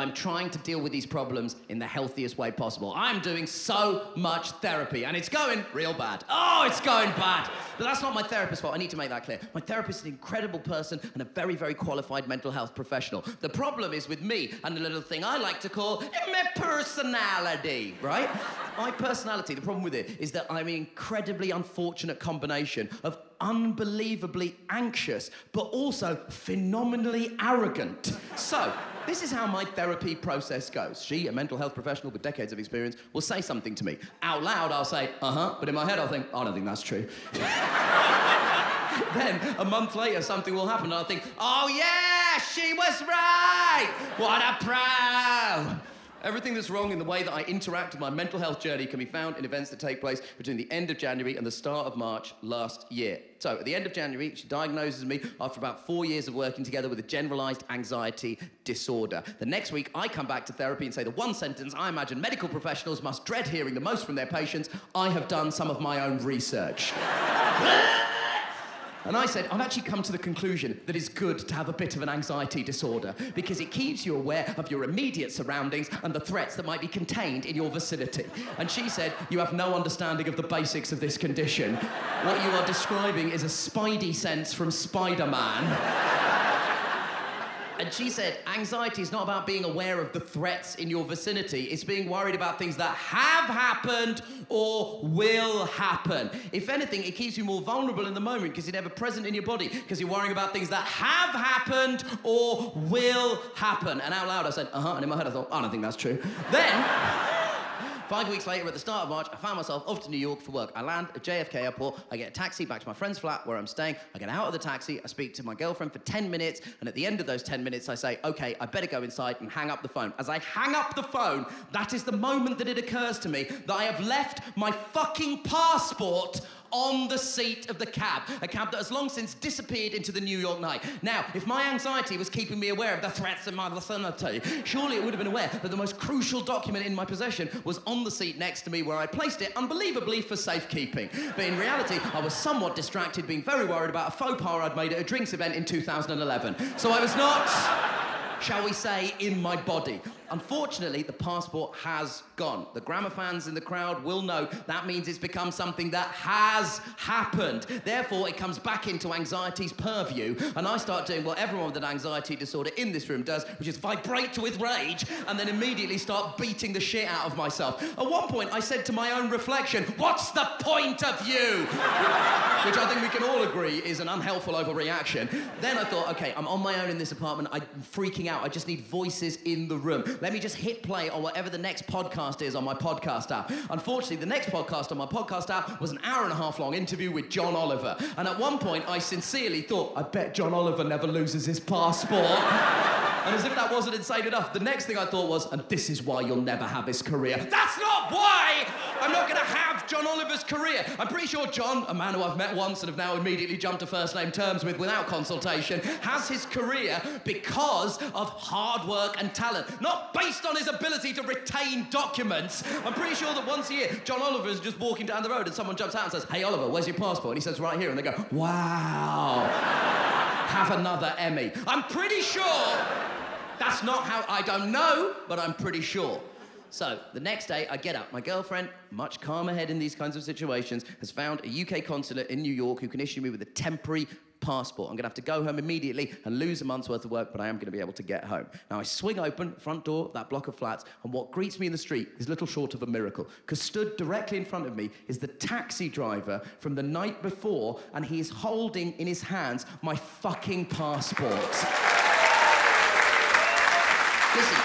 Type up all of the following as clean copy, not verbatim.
I'm trying to deal with these problems in the healthiest way possible. I'm doing so much therapy, and it's going real bad. Oh, it's going bad. But that's not my therapist's fault. I need to make that clear. My therapist is an incredible person and a very, very qualified mental health professional. The problem is with me and the little thing I like to call my personality, right? My personality, the problem with it is that I'm an incredibly unfortunate combination of unbelievably anxious, but also phenomenally arrogant. So, this is how my therapy process goes. She, a mental health professional with decades of experience, will say something to me. Out loud, I'll say, but in my head, I'll think, I don't think that's true. Then, a month later, something will happen, and I'll think, oh yeah, she was right! What a pro! Everything that's wrong in the way that I interact with my mental health journey can be found in events that take place between the end of January and the start of March last year. So, at the end of January, she diagnoses me after about 4 years of working together with a generalised anxiety disorder. The next week, I come back to therapy and say the one sentence I imagine medical professionals must dread hearing the most from their patients: I have done some of my own research. And I said, I've actually come to the conclusion that it's good to have a bit of an anxiety disorder because it keeps you aware of your immediate surroundings and the threats that might be contained in your vicinity. And she said, you have no understanding of the basics of this condition. What you are describing is a spidey sense from Spider-Man. And she said, anxiety is not about being aware of the threats in your vicinity. It's being worried about things that have happened or will happen. If anything, it keeps you more vulnerable in the moment because you're never present in your body because you're worrying about things that have happened or will happen. And out loud, I said, and in my head, I thought, I don't think that's true. Then, 5 weeks later, at the start of March, I found myself off to New York for work. I land at JFK Airport, I get a taxi back to my friend's flat where I'm staying, I get out of the taxi, I speak to my girlfriend for 10 minutes, and at the end of those 10 minutes, I say, okay, I better go inside and hang up the phone. As I hang up the phone, that is the moment that it occurs to me that I have left my fucking passport on the seat of the cab, a cab that has long since disappeared into the New York night. Now, if my anxiety was keeping me aware of the threats in my vicinity, surely it would have been aware that the most crucial document in my possession was on the seat next to me where I placed it, unbelievably, for safekeeping. But in reality, I was somewhat distracted, being very worried about a faux pas I'd made at a drinks event in 2011. So I was not, shall we say, in my body. Unfortunately, the passport has gone. The Grammar fans in the crowd will know that means it's become something that has happened. Therefore, it comes back into anxiety's purview, and I start doing what everyone with an anxiety disorder in this room does, which is vibrate with rage, and then immediately start beating the shit out of myself. At one point, I said to my own reflection, what's the point of you? Which I think we can all agree is an unhelpful overreaction. Then I thought, okay, I'm on my own in this apartment, I'm freaking out, I just need voices in the room. Let me just hit play on whatever the next podcast is on my podcast app. Unfortunately, the next podcast on my podcast app was an hour-and-a-half long interview with John Oliver. And at one point, I sincerely thought, I bet John Oliver never loses his passport. And as if that wasn't insane enough, the next thing I thought was, and this is why you'll never have his career. That's not why I'm not going to have John Oliver's career. I'm pretty sure John, a man who I've met once and have now immediately jumped to first-name terms with without consultation, has his career because of hard work and talent, not based on his ability to retain documents. I'm pretty sure that once a year, John Oliver is just walking down the road and someone jumps out and says, hey, Oliver, where's your passport? And he says, right here. And they go, wow, have another Emmy. I'm pretty sure that's not how, I don't know, but I'm pretty sure. So, the next day, I get up. My girlfriend, much calmer head in these kinds of situations, has found a UK consulate in New York who can issue me with a temporary passport. I'm going to have to go home immediately and lose a month's worth of work, but I am going to be able to get home. Now, I swing open the front door of that block of flats, and what greets me in the street is little short of a miracle, because stood directly in front of me is the taxi driver from the night before, and he is holding in his hands my fucking passport. Listen,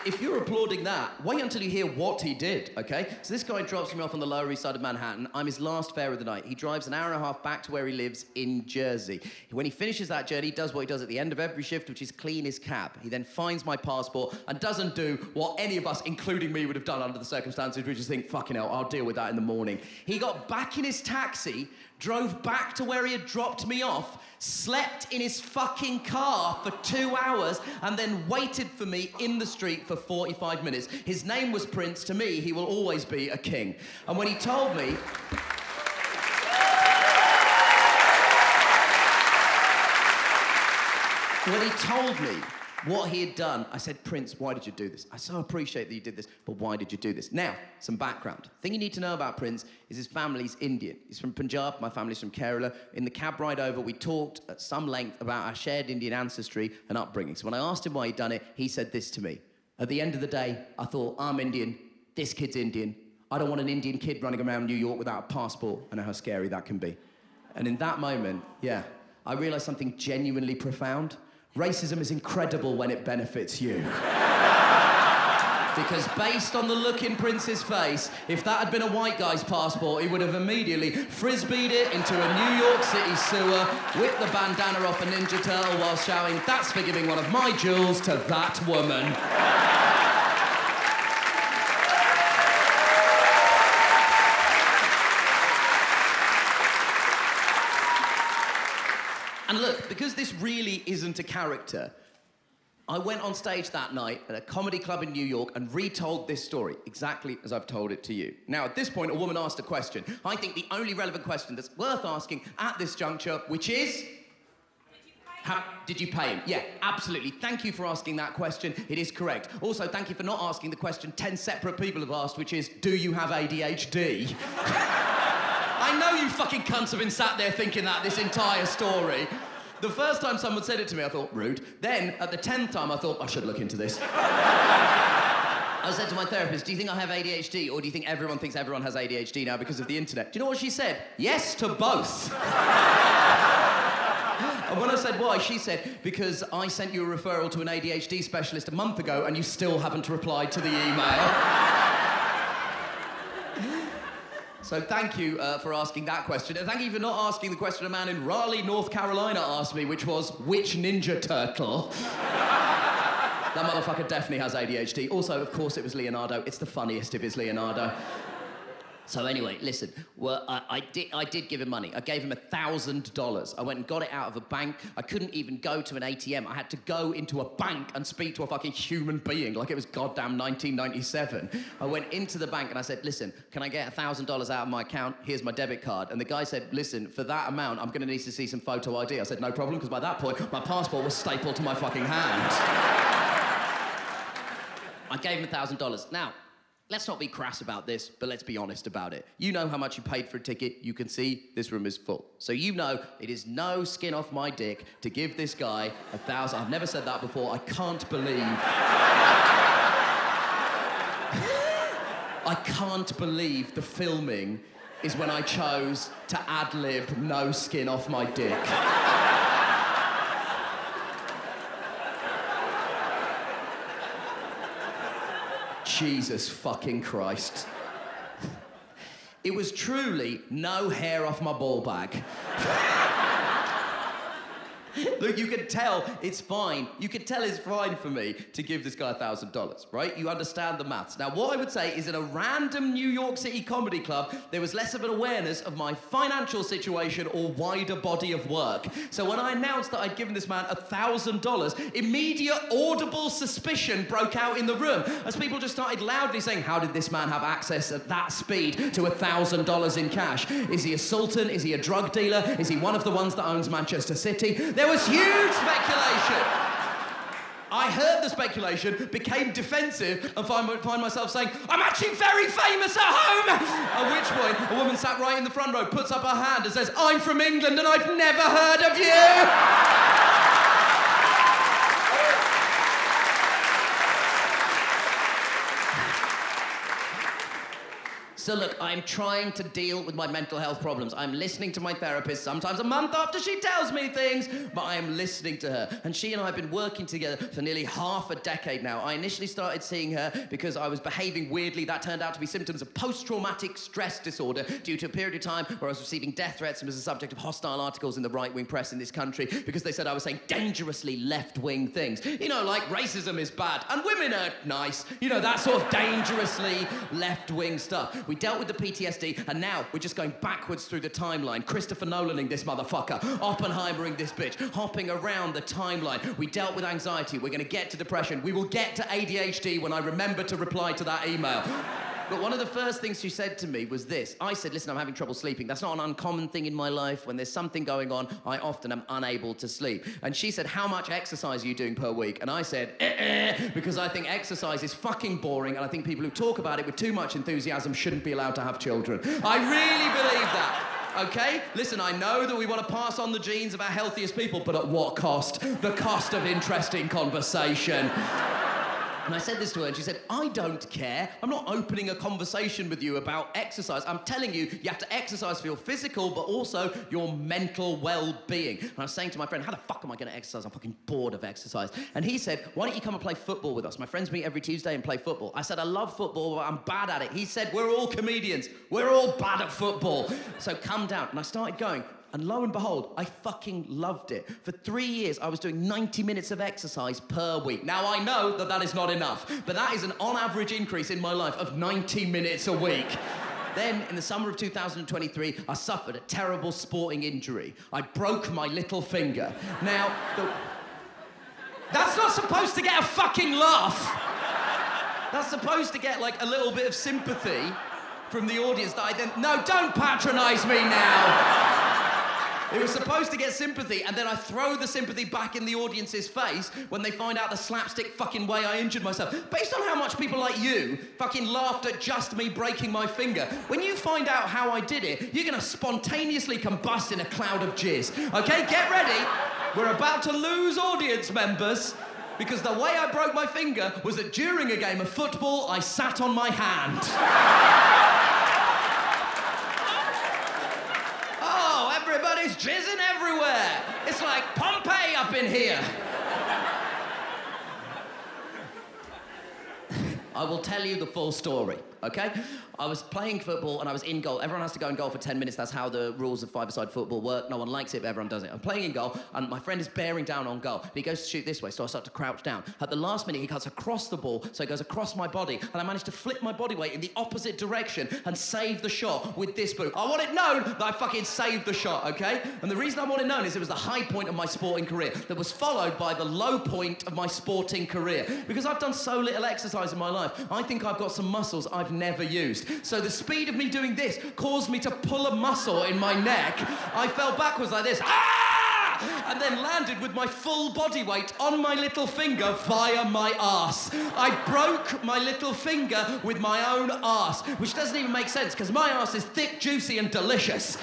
if you're applauding that, wait until you hear what he did, okay? So this guy drops me off on the Lower East Side of Manhattan. I'm his last fare of the night. He drives an hour and a half back to where he lives in Jersey. When he finishes that journey, he does what he does at the end of every shift, which is clean his cab. He then finds my passport and doesn't do what any of us, including me, would have done under the circumstances, which is think, fucking hell, I'll deal with that in the morning. He got back in his taxi, drove back to where he had dropped me off, slept in his fucking car for 2 hours, and then waited for me in the street for 45 minutes. His name was Prince. To me, he will always be a king. And when he told me... When he told me what he had done. I said, Prince, why did you do this? I so appreciate that you did this, but why did you do this? Now, some background. The thing you need to know about Prince is his family's Indian. He's from Punjab, my family's from Kerala. In the cab ride over, we talked at some length about our shared Indian ancestry and upbringing. So when I asked him why he'd done it, he said this to me. At the end of the day, I thought, I'm Indian, this kid's Indian. I don't want an Indian kid running around New York without a passport. I know how scary that can be. And in that moment, yeah, I realized something genuinely profound. Racism is incredible when it benefits you. Because based on the look in Prince's face, if that had been a white guy's passport, he would have immediately frisbeed it into a New York City sewer, whipped the bandana off a Ninja Turtle while shouting, "That's for giving one of my jewels to that woman." And look, because this really isn't a character, I went on stage that night at a comedy club in New York and retold this story exactly as I've told it to you. Now, at this point, a woman asked a question. I think the only relevant question that's worth asking at this juncture, which is... Did you pay him? Yeah, absolutely. Thank you for asking that question. It is correct. Also, thank you for not asking the question 10 separate people have asked, which is, do you have ADHD? I know you fucking cunts have been sat there thinking that this entire story. The first time someone said it to me, I thought, rude. Then, at the 10th time, I thought, I should look into this. I said to my therapist, do you think I have ADHD, or do you think everyone thinks everyone has ADHD now because of the internet? Do you know what she said? Yes to both. And when I said why, she said, because I sent you a referral to an ADHD specialist a month ago and you still haven't replied to the email. So thank you for asking that question. And thank you for not asking the question a man in Raleigh, North Carolina asked me, which was, which Ninja Turtle? That motherfucker definitely has ADHD. Also, of course, it was Leonardo. It's the funniest if it's Leonardo. So anyway, listen, well, I did give him money. I gave him $1,000. I went and got it out of a bank. I couldn't even go to an ATM. I had to go into a bank and speak to a fucking human being like it was goddamn 1997. I went into the bank and I said, listen, can I get $1,000 out of my account? Here's my debit card. And the guy said, listen, for that amount, I'm going to need to see some photo ID. I said, no problem, because by that point, my passport was stapled to my fucking hand. I gave him $1,000. Now, let's not be crass about this, but let's be honest about it. You know how much you paid for a ticket. You can see this room is full. So you know it is no skin off my dick to give this guy $1,000. I've never said that before. I can't believe... I can't believe the filming is when I chose to ad-lib no skin off my dick. Jesus fucking Christ. It was truly no hair off my ball bag. Look, you can tell it's fine. You can tell it's fine for me to give this guy $1,000, right? You understand the maths. Now, what I would say is in a random New York City comedy club, there was less of an awareness of my financial situation or wider body of work. So when I announced that I'd given this man $1,000, immediate audible suspicion broke out in the room as people just started loudly saying, how did this man have access at that speed to $1,000 in cash? Is he a sultan? Is he a drug dealer? Is he one of the ones that owns Manchester City? There was huge speculation. I heard the speculation, became defensive, and find myself saying, I'm actually very famous at home! At which point, a woman sat right in the front row, puts up her hand and says, I'm from England and I've never heard of you! So look, I'm trying to deal with my mental health problems. I'm listening to my therapist, sometimes a month after she tells me things, but I am listening to her. And she and I have been working together for nearly half a decade now. I initially started seeing her because I was behaving weirdly. That turned out to be symptoms of post-traumatic stress disorder due to a period of time where I was receiving death threats and was the subject of hostile articles in the right-wing press in this country because they said I was saying dangerously left-wing things. You know, like racism is bad and women are nice. You know, that sort of dangerously left-wing stuff. We dealt with the PTSD, and now we're just going backwards through the timeline. Christopher Nolaning this motherfucker, Oppenheimering this bitch, hopping around the timeline. We dealt with anxiety. We're going to get to depression. We will get to ADHD when I remember to reply to that email. But one of the first things she said to me was this. I said, listen, I'm having trouble sleeping. That's not an uncommon thing in my life. When there's something going on, I often am unable to sleep. And she said, how much exercise are you doing per week? And I said, because I think exercise is fucking boring, and I think people who talk about it with too much enthusiasm shouldn't be allowed to have children. I really believe that. Okay? Listen, I know that we want to pass on the genes of our healthiest people, but at what cost? The cost of interesting conversation. And I said this to her, and she said, I don't care. I'm not opening a conversation with you about exercise. I'm telling you, you have to exercise for your physical, but also your mental well-being. And I was saying to my friend, how the fuck am I going to exercise? I'm fucking bored of exercise. And he said, why don't you come and play football with us? My friends meet every Tuesday and play football. I said, I love football, but I'm bad at it. He said, we're all comedians. We're all bad at football. So come down. And I started going. And lo and behold, I fucking loved it. For 3 years, I was doing 90 minutes of exercise per week. Now, I know that that is not enough, but that is an on-average increase in my life of 90 minutes a week. Then, in the summer of 2023, I suffered a terrible sporting injury. I broke my little finger. Now, that's not supposed to get a fucking laugh. That's supposed to get, like, a little bit of sympathy from the audience that I then... No, don't patronise me now! It was supposed to get sympathy, and then I throw the sympathy back in the audience's face when they find out the slapstick fucking way I injured myself. Based on how much people like you fucking laughed at just me breaking my finger, when you find out how I did it, you're gonna spontaneously combust in a cloud of jizz. Okay, get ready. We're about to lose audience members because the way I broke my finger was that during a game of football, I sat on my hand. Everybody's jizzing everywhere. It's like Pompeii up in here. I will tell you the full story, okay? I was playing football and I was in goal. Everyone has to go in goal for 10 minutes. That's how the rules of five-a-side football work. No one likes it, but everyone does it. I'm playing in goal and my friend is bearing down on goal. But he goes to shoot this way, so I start to crouch down. At the last minute, he cuts across the ball, so he goes across my body, and I managed to flip my body weight in the opposite direction and save the shot with this boot. I want it known that I fucking saved the shot, okay? And the reason I want it known is it was the high point of my sporting career that was followed by the low point of my sporting career. Because I've done so little exercise in my life, I think I've got some muscles I've never used. So the speed of me doing this caused me to pull a muscle in my neck. I fell backwards like this, and then landed with my full body weight on my little finger via my arse. I broke my little finger with my own arse, which doesn't even make sense because my arse is thick, juicy, and delicious.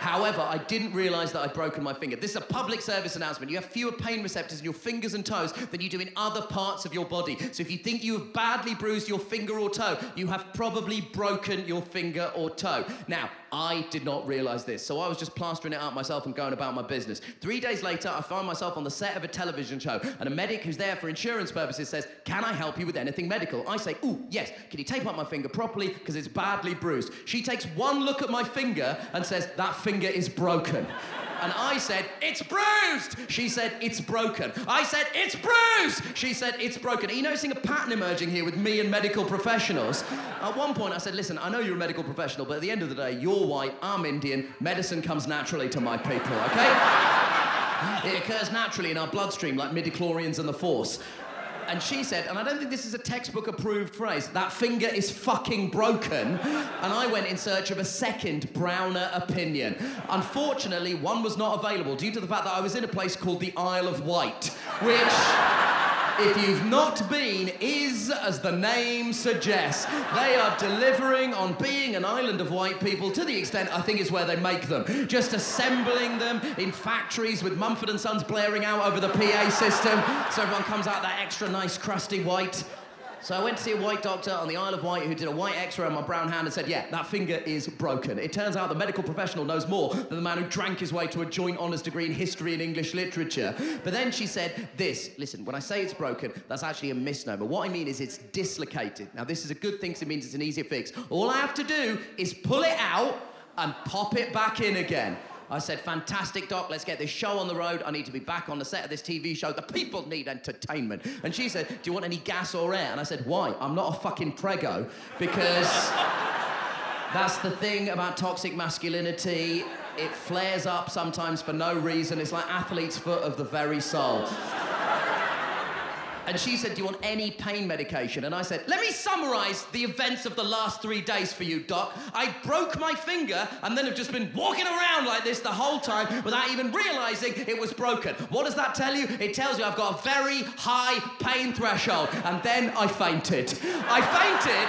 However, I didn't realise that I'd broken my finger. This is a public service announcement. You have fewer pain receptors in your fingers and toes than you do in other parts of your body. So if you think you have badly bruised your finger or toe, you have probably broken your finger or toe. Now, I did not realise this, so I was just plastering it up myself and going about my business. 3 days later, I found myself on the set of a television show, and a medic who's there for insurance purposes says, can I help you with anything medical? I say, ooh, yes. Can you tape up my finger properly, because it's badly bruised? She takes one look at my finger and says, that finger is broken. And I said, it's bruised! She said, it's broken. I said, it's bruised! She said, it's broken. Are you noticing a pattern emerging here with me and medical professionals? At one point, I said, listen, I know you're a medical professional, but at the end of the day, you're white, I'm Indian, medicine comes naturally to my people, okay? It occurs naturally in our bloodstream like midichlorians and the Force. And she said, and I don't think this is a textbook-approved phrase, that finger is fucking broken. And I went in search of a second, browner opinion. Unfortunately, one was not available due to the fact that I was in a place called the Isle of Wight, which, if you've not been, is, as the name suggests. They are delivering on being an island of white people to the extent I think is where they make them. Just assembling them in factories with Mumford & Sons blaring out over the PA system so everyone comes out that extra nice crusty white. So I went to see a white doctor on the Isle of Wight who did a white x-ray on my brown hand and said, yeah, that finger is broken. It turns out the medical professional knows more than the man who drank his way to a joint honours degree in history and English literature. But then she said this, listen, when I say it's broken, that's actually a misnomer. What I mean is it's dislocated. Now, this is a good thing because it means it's an easier fix. All I have to do is pull it out and pop it back in again. I said, fantastic, doc, let's get this show on the road. I need to be back on the set of this TV show. The people need entertainment. And she said, do you want any gas or air? And I said, why? I'm not a fucking prego. Because that's the thing about toxic masculinity. It flares up sometimes for no reason. It's like athlete's foot of the very soul. And she said, do you want any pain medication? And I said, let me summarize the events of the last 3 days for you, Doc. I broke my finger and then have just been walking around like this the whole time without even realizing it was broken. What does that tell you? It tells you I've got a very high pain threshold. And then I fainted. I fainted.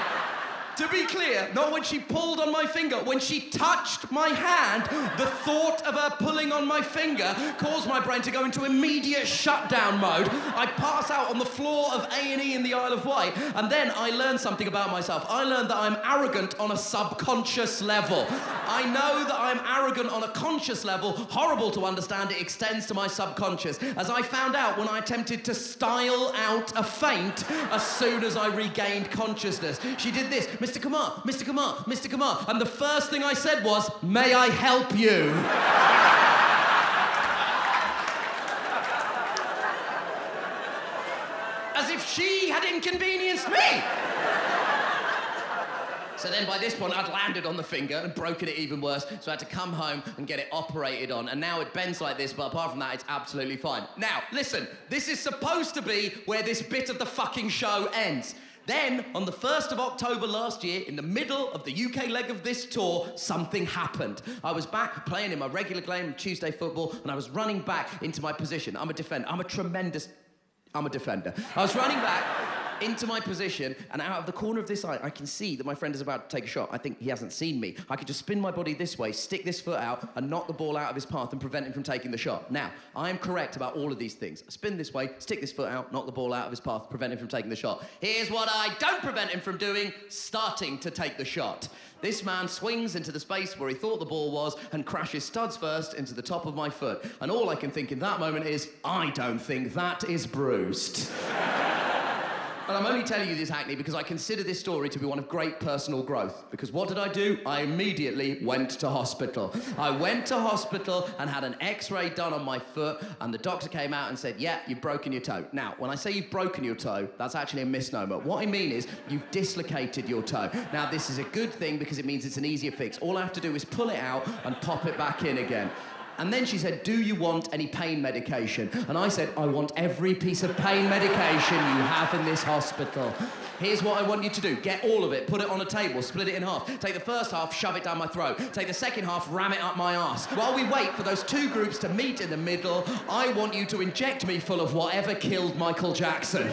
To be clear, not when she pulled on my finger. When she touched my hand, the thought of her pulling on my finger caused my brain to go into immediate shutdown mode. I pass out on the floor of A&E in the Isle of Wight, and then I learned something about myself. I learned that I'm arrogant on a subconscious level. I know that I'm arrogant on a conscious level. Horrible to understand, it extends to my subconscious. As I found out when I attempted to style out a faint as soon as I regained consciousness. She did this. Mr. Kumar, Mr. Kumar, Mr. Kumar. And the first thing I said was, may I help you? As if she had inconvenienced me. So then by this point, I'd landed on the finger and broken it even worse, so I had to come home and get it operated on. And now it bends like this, but apart from that, it's absolutely fine. Now, listen, this is supposed to be where this bit of the fucking show ends. Then, on the 1st of October last year, in the middle of the UK leg of this tour, something happened. I was back playing in my regular game, Tuesday football, and I was running back into my position. I'm a defender. I'm a defender. I was running back into my position, and out of the corner of this eye, I can see that my friend is about to take a shot. I think he hasn't seen me. I could just spin my body this way, stick this foot out, and knock the ball out of his path and prevent him from taking the shot. Now, I am correct about all of these things. I spin this way, stick this foot out, knock the ball out of his path, prevent him from taking the shot. Here's what I don't prevent him from doing, starting to take the shot. This man swings into the space where he thought the ball was and crashes studs first into the top of my foot. And all I can think in that moment is, I don't think that is bruised. And I'm only telling you this, Hackney, because I consider this story to be one of great personal growth. Because what did I do? I immediately went to hospital. I went to hospital and had an X-ray done on my foot, and the doctor came out and said, yeah, you've broken your toe. Now, when I say you've broken your toe, that's actually a misnomer. What I mean is you've dislocated your toe. Now, this is a good thing because it means it's an easier fix. All I have to do is pull it out and pop it back in again. And then she said, do you want any pain medication? And I said, I want every piece of pain medication you have in this hospital. Here's what I want you to do. Get all of it, put it on a table, split it in half. Take the first half, shove it down my throat. Take the second half, ram it up my arse. While we wait for those two groups to meet in the middle, I want you to inject me full of whatever killed Michael Jackson.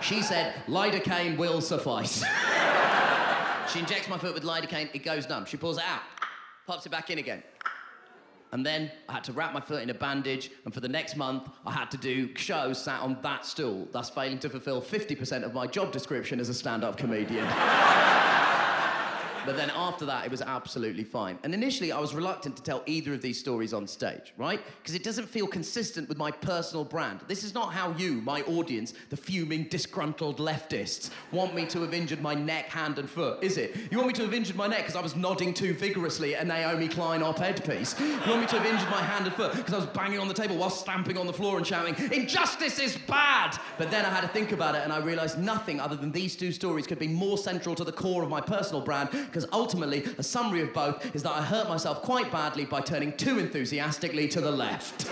She said, lidocaine will suffice. She injects my foot with lidocaine, it goes numb. She pulls it out. Pops it back in again. And then I had to wrap my foot in a bandage, and for the next month, I had to do shows sat on that stool, thus failing to fulfill 50% of my job description as a stand-up comedian. But then after that, it was absolutely fine. And initially, I was reluctant to tell either of these stories on stage, right? Because it doesn't feel consistent with my personal brand. This is not how you, my audience, the fuming, disgruntled leftists, want me to have injured my neck, hand, and foot, is it? You want me to have injured my neck because I was nodding too vigorously at a Naomi Klein op-ed piece? You want me to have injured my hand and foot because I was banging on the table while stamping on the floor and shouting, injustice is bad! But then I had to think about it, and I realised nothing other than these two stories could be more central to the core of my personal brand, because ultimately, a summary of both is that I hurt myself quite badly by turning too enthusiastically to the left.